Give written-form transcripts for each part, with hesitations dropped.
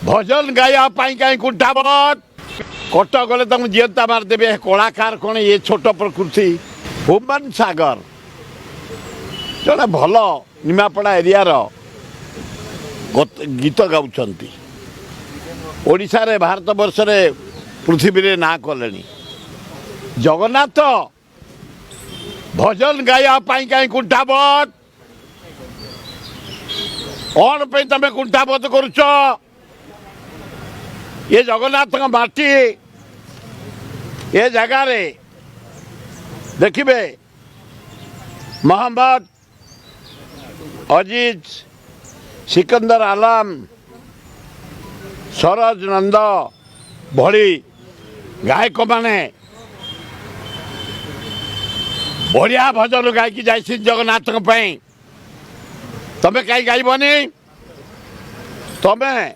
भजन गायापाई कहीं कुंठाबत कटक गले तुम जीवता मारदेवे कलाकार कौन ये छोट प्रकृति हुमान सागर जड़े भल निमापड़ा एरियार गीत गाँच ओडिशा रे भारत वर्ष रे पृथ्वी रे ना कले जगन्नाथ भजन गायापाई कहीं कुंठाबत कौन पे तमें कुंठाबत करुच ये जगन्नाथ माटी ये जगार देखिए मोहम्मद अजीज सिकंदर आलम सरोज नंद भली गायक माने बढ़िया भजन गायकी जाइए जगन्नाथ तमें कहीं गायबनी तमें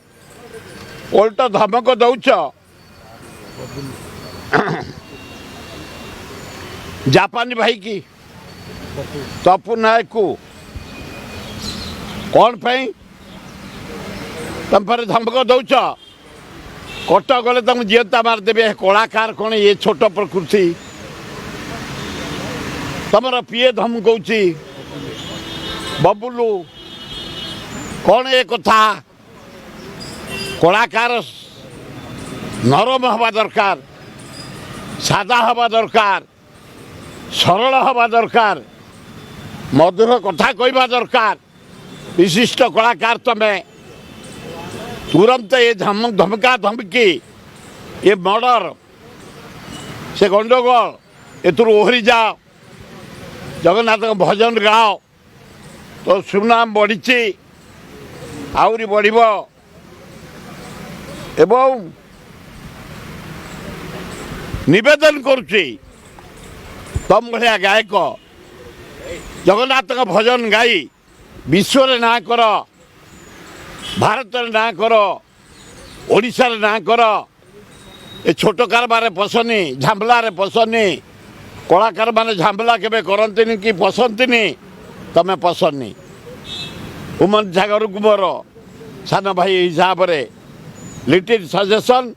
उल्ट धमक दौच जापानी भाई की तपु नायक को कौन पाई तुम पर धमक दौच कटक गले तुम जीवता मारदेवे कलाकार कौन ये छोट प्रकृति तुम पीए धमकौची बबुलू कौन ये कथा कलाकार नरम हवा दरकार सादा हवा दरकार सरल हवा दरकार मधुर कथा कहवा दरकार विशिष्ट कलाकार तमें तुरंत ये धमका धमकी ये मर्डर से गंडगोल एतु ओहरी जाओ जगन्नाथ भजन गाओ तो सुनाम बढ़ी आहरी बढ़ एवं निवेदन करुच्ची तम भाया गायक जगन्नाथ भजन गाई विश्व रे ना कर भारत रे ना कर ओडिशा रे ना कर ए छोट कारबार पसनी झांबला रे पसनी कलाकार माने झांबला केबे करंतिनी कि पसंतिनी तमे पसंदनी उमन सागर कुमार सान भाई हिसाब रे लिटिल सजेशन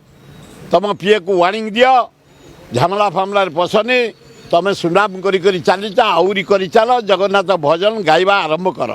तुम पीए को वार्निंग दियो झमला फामला पसनी तुम सुनाम करी चली आहरी कर चल जगन्नाथ भजन गाइबा आरंभ कर।